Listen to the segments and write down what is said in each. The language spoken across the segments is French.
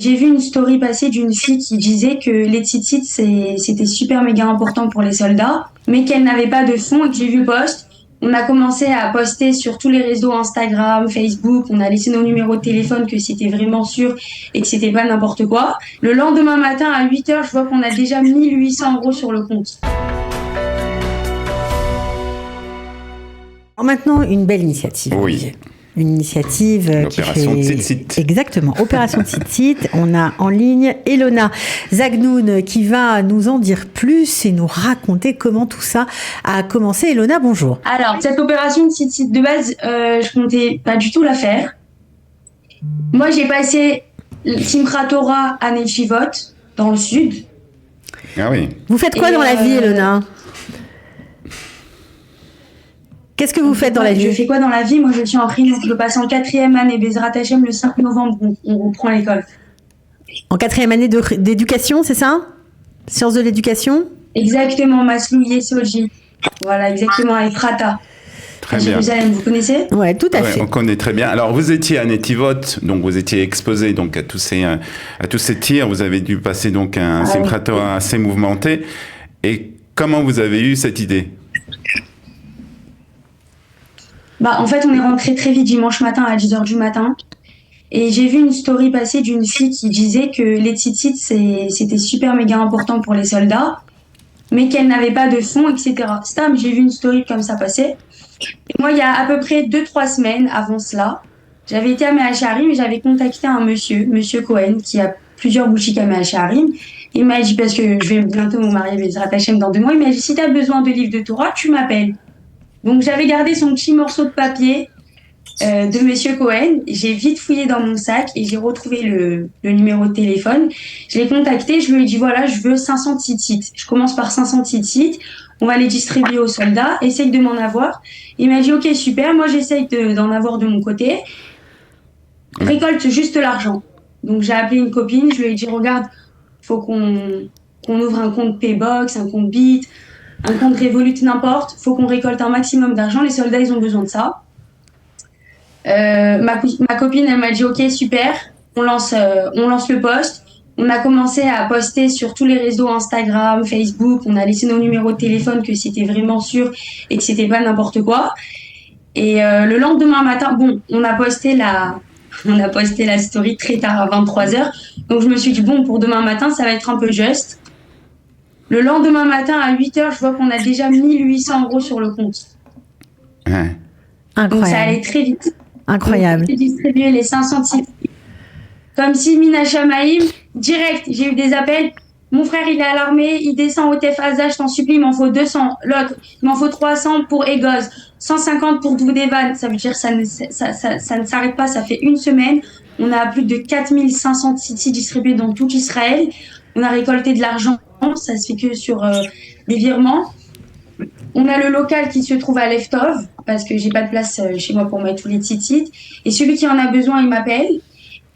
J'ai vu une story passer d'une fille qui disait que les tzitzit, c'était super méga important pour les soldats, mais qu'elle n'avait pas de fonds et que j'ai vu le post. On a commencé à poster sur tous les réseaux Instagram, Facebook, on a laissé nos numéros de téléphone que c'était vraiment sûr et que c'était pas n'importe quoi. Le lendemain matin à 8 heures, je vois qu'on a déjà 1 800 € sur le compte. Alors maintenant, une belle initiative. Oui. Une initiative L'opération Tzitzit. Exactement, Opération Tzitzit. On a en ligne Elona Zagnoun qui va nous en dire plus et nous raconter comment tout ça a commencé. Elona, bonjour. Alors, cette opération Tzitzit de base, je comptais pas du tout la faire. Moi, j'ai passé Simchat Torah à Nechivot, dans le sud. Ah oui. Vous faites quoi dans la vie, Elona ? Qu'est-ce que vous faites dans la vie ? Je fais quoi dans la vie ? Moi, je suis en prime, donc je passe en 4e année. Bezrat Hashem, le 5 novembre, on reprend l'école. En 4e année d'éducation, c'est ça ? Sciences de l'éducation ? Exactement, Maslou Yesoji. Voilà, exactement, avec Frata. Très bien. Jérusalem, vous connaissez ? Ouais, tout à fait. On connaît très bien. Alors, vous étiez à Netivot, donc vous étiez exposé donc à tous ces tirs. Vous avez dû passer donc un Simchat Torah assez mouvementé. Et comment vous avez eu cette idée ? En fait, on est rentré très vite dimanche matin à 10h du matin. Et j'ai vu une story passer d'une fille qui disait que les tzitzit, c'était super méga important pour les soldats, mais qu'elle n'avait pas de fonds, etc. Stam, j'ai vu une story comme ça passer. Et moi, il y a à peu près 2-3 semaines avant cela, j'avais été à Mehacharim et j'avais contacté un monsieur Cohen, qui a plusieurs boutiques à Mehacharim. Il m'a dit, parce que je vais bientôt me marier avec Bezrat Hashem dans 2 mois, il m'a dit, si tu as besoin de livres de Torah, tu m'appelles. Donc j'avais gardé son petit morceau de papier de Monsieur Cohen. J'ai vite fouillé dans mon sac et j'ai retrouvé le numéro de téléphone. Je l'ai contacté, je lui ai dit voilà, je veux 500 tzitzit. Je commence par 500 tzitzit, on va les distribuer aux soldats, essaye de m'en avoir. Il m'a dit ok super, moi j'essaye d'en avoir de mon côté. Récolte juste l'argent. Donc j'ai appelé une copine, je lui ai dit regarde, faut qu'on ouvre un compte Paybox, un compte Bit, un compte Revolut, n'importe, faut qu'on récolte un maximum d'argent, les soldats ils ont besoin de ça. Ma copine elle m'a dit ok super, on lance le post. On a commencé à poster sur tous les réseaux Instagram, Facebook, on a laissé nos numéros de téléphone que c'était vraiment sûr et que c'était pas n'importe quoi. Et le lendemain matin, on a posté la story très tard à 23h, donc je me suis dit bon pour demain matin ça va être un peu juste. Le lendemain matin, à 8h, je vois qu'on a déjà 1 800 € sur le compte. Ouais. Incroyable. Donc, ça allait très vite. Incroyable. J'ai distribué les 500 titres. Comme si Mina Shamaïm, direct, j'ai eu des appels. Mon frère, il est à l'armée, il descend au Tefaza, je t'en supplie, il m'en faut 200. L'autre, il m'en faut 300 pour Egoz, 150 pour Doudevan. Ça veut dire ça ne s'arrête pas, ça fait une semaine. On a plus de 4500 sites distribués dans tout Israël. On a récolté de l'argent. Ça se fait que sur des virements. On a le local qui se trouve à Leftov, parce que j'ai pas de place chez moi pour mettre tous les tzitzit. Et celui qui en a besoin, il m'appelle.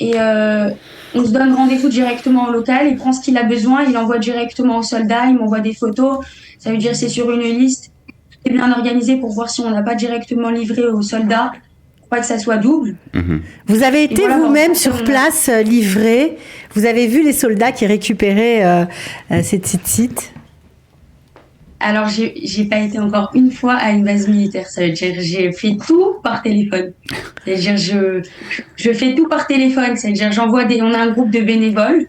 Et on se donne rendez-vous directement au local. Il prend ce qu'il a besoin, il envoie directement aux soldats, il m'envoie des photos. Ça veut dire c'est sur une liste. C'est bien organisé pour voir si on n'a pas directement livré aux soldats, pour pas que ça soit double. Mmh. Vous avez été vous-même sur place, livré. Vous avez vu les soldats qui récupéraient ces tzitzit ? Alors, j'ai pas été encore une fois à une base militaire. Ça veut dire j'ai fait tout par téléphone. C'est-à-dire je fais tout par téléphone. C'est-à-dire on a un groupe de bénévoles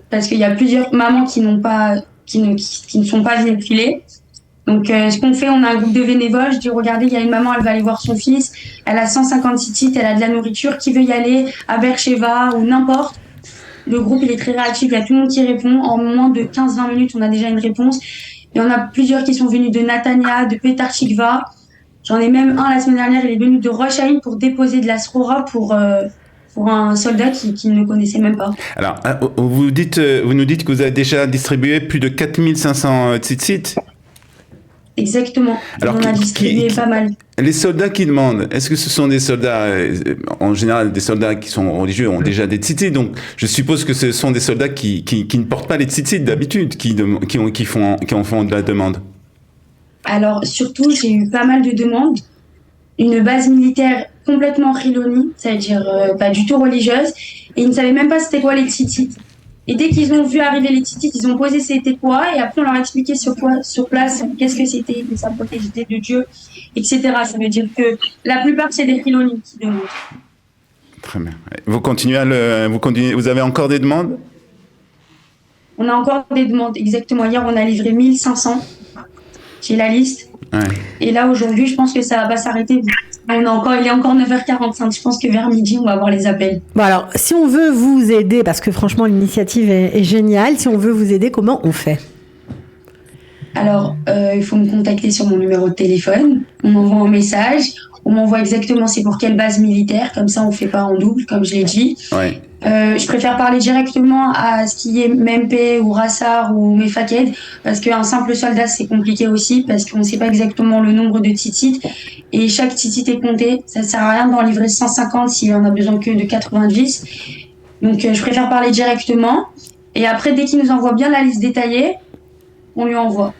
parce qu'il y a plusieurs mamans qui ne sont pas véhiculées. Donc, ce qu'on fait, on a un groupe de bénévoles. Je dis, regardez, il y a une maman, elle va aller voir son fils. Elle a 150 tzitzit, elle a de la nourriture. Qui veut y aller à Beersheba ou n'importe. Le groupe, il est très réactif. Il y a tout le monde qui répond. En moins de 15-20 minutes, on a déjà une réponse. Il y en a plusieurs qui sont venus de Natania, de Petar Tikva. J'en ai même un la semaine dernière, il est venu de Rosh Haïm pour déposer de la srora pour un soldat qui ne connaissait même pas. Alors, vous nous dites que vous avez déjà distribué plus de 4500 tzitzit. Exactement. Alors, on a distribué pas mal. Les soldats qui demandent, est-ce que ce sont des soldats, en général, des soldats qui sont religieux ont déjà des tzitzit, donc je suppose que ce sont des soldats qui ne portent pas les tzitzit d'habitude, qui en font de la demande. Alors, surtout, j'ai eu pas mal de demandes. Une base militaire complètement Khiloni, c'est-à-dire pas du tout religieuse, et ils ne savaient même pas c'était quoi les tzitzit. Et dès qu'ils ont vu arriver les tzitzit, ils ont posé c'était quoi, et après on leur a expliqué sur place qu'est-ce que c'était, que ça protégeait de Dieu, etc. Ça veut dire que la plupart c'est des Khiloni qui demandent. Très bien. Vous avez encore des demandes? On a encore des demandes, exactement. Hier, on a livré 1500. J'ai la liste. Ouais. Et là, aujourd'hui, je pense que ça va pas s'arrêter. Il est encore 9h45. Je pense que vers midi, on va avoir les appels. Bon, alors, si on veut vous aider, parce que franchement, l'initiative est géniale, si on veut vous aider, comment on fait? Alors, il faut me contacter sur mon numéro de téléphone. On m'envoie un message. On m'envoie exactement c'est pour quelle base militaire. Comme ça, on fait pas en double, comme je l'ai dit. Ouais. Je préfère parler directement à ce qui est MEMP ou Rassar ou Mefaked parce qu'un simple soldat c'est compliqué aussi parce qu'on ne sait pas exactement le nombre de tzitzit et chaque tzitzit est compté. Ça ne sert à rien d'en livrer 150 s'il en a besoin que de 90. Donc je préfère parler directement et après dès qu'il nous envoie bien la liste détaillée, on lui envoie.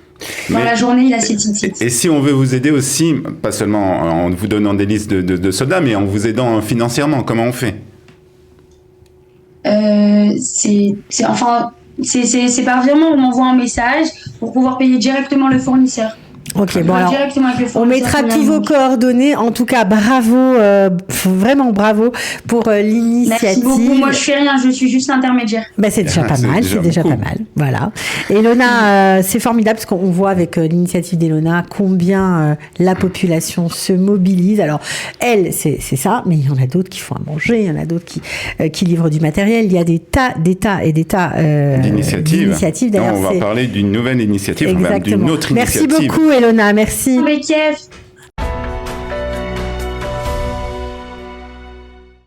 Dans la journée, il a ses tzitzit. Et si on veut vous aider aussi, pas seulement en vous donnant des listes de soldats, mais en vous aidant financièrement, comment on fait? C'est par virement, on m'envoie un message pour pouvoir payer directement le fournisseur. Ok, bon alors, directement avec le on mettra tous vos coordonnées. En tout cas, bravo, vraiment bravo pour l'initiative. Merci beaucoup. Moi, je fais rien, je suis juste intermédiaire. Ben, c'est déjà pas mal, c'est déjà pas mal. Voilà. Elona, c'est formidable parce qu'on voit avec l'initiative d'Elona combien la population se mobilise. Alors, elle, c'est ça, mais il y en a d'autres qui font à manger, il y en a d'autres qui livrent du matériel. Il y a des tas d'initiatives. D'ailleurs, on va parler d'une nouvelle initiative, exactement. d'une autre Merci initiative. Merci beaucoup, Elona. Merci. Kiev.